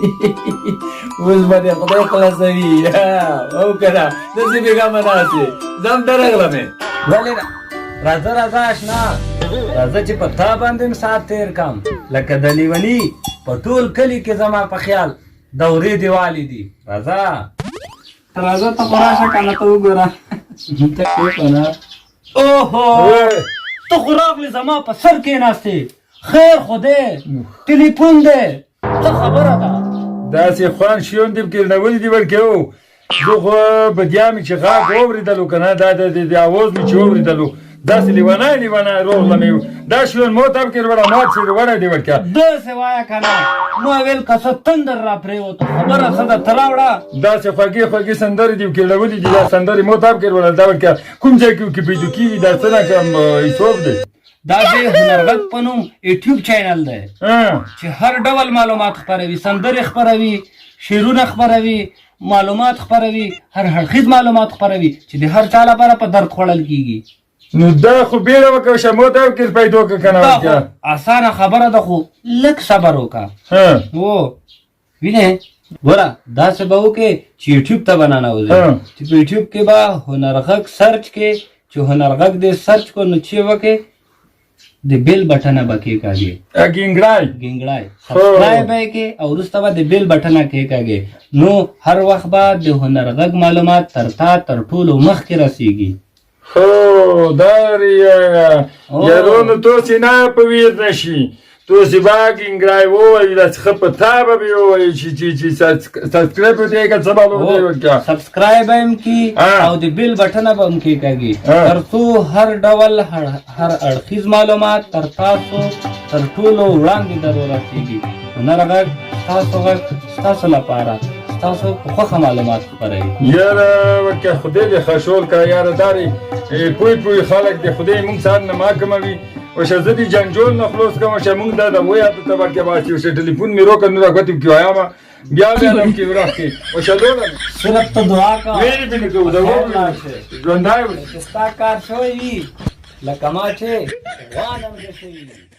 اوس به دې خدای خلاصوي او که نه داسې بېګا مناسې ځم درغلمې ولې راځه راځه اشنا راځه چې په تا باندې م ساعت تېر کم لکه د لیوني په ټول کلي کې زما په خیال دورې دیوالې دي راځه راځه ته خو راشه که نه ته وګوره ته کیف نه اوهو ته خو راغلې زما په سر کېناستې خیر خو دی ټلیفون دی څه خبره ده داسې خوان شیون دې پکې نولي دي بلکې او زه خو بدیا مې چې غاښ واورېدلو که نه دا د اواز مې چې واورېدلو داسې لیونی لیونی روغلمې دا شیون مو ته پکې وړه مات شي وړی دی بلکې داسې وایه که نه ما ویل که څه تندر را پرېوته خبره څه ده ته راوړه داسې خوږې خوږې سندرې دي پکې ډولې دي دا سندرې مو ته پکې وړل دا بلکې کوم ځای کې پیدا کېږي دا څه نه کوم حساب دی دا د هنرغږ په نوم یوټیوب چینل دی چې هر ډول معلومات خپروي سندرې خپروي شعرونه خپروي معلومات خپروي هر اړخیز معلومات خپروي چې د هر چا لپاره په درد خوړل کېږي نو دا خو بیړه وکړه شه مو ته پکې پیدا کړه که دا خو نه اسانه خبره ده خو لږ صبر وکړه و وینې ګوره داسې به وکړې چې یوټیوب ته به ننوځې چې په یوټیوب کې به هنرغږ سرچ کې چې هنرغږ دې سرچ کو نو چې وکړې د بیل بټنه به کېکاږې ګینګړی سبسکرایب به یې کې او وروسته به د بیل بټنه کېکاږې نو هر وخت به د هنرغږ معلومات تر تا تر ټولو مخکې رسېږي هو دا یارو نو تاسې نه په ویر نه شي تاسې به ګینګړی ووایي دا څه په تا به بې ووایي چې سبسکرایب به دې که څه به وکړه سبسکرایب به هم کي او د بیل بټنه به هم کېکاږي تر څو هر ډول هر اړخیز معلومات تر تاسو تر ټولو وړاندې در ورسېږي هنرغږ ستاسو غږ ستاسو لپاره ستاسو په خوښه معلومات خپروي یاره ورکه خدای دې خشول که یاره دارې پوی خلک د خدای مونږ سر نه ما کموي وشه زه دې جنجول نه خلاص کړم وشه مونږ دا د ویادو ته ورکې باسي وشه ټلیفون مې روکړ نو راګوتې پکې وایمه بیا نم کې ورکې وشه لوړم صرف ته دعا کوه ویلې به نه کوو د ژوندی چې ستا کار شوی وي لکه ما چې غوانم دې شوي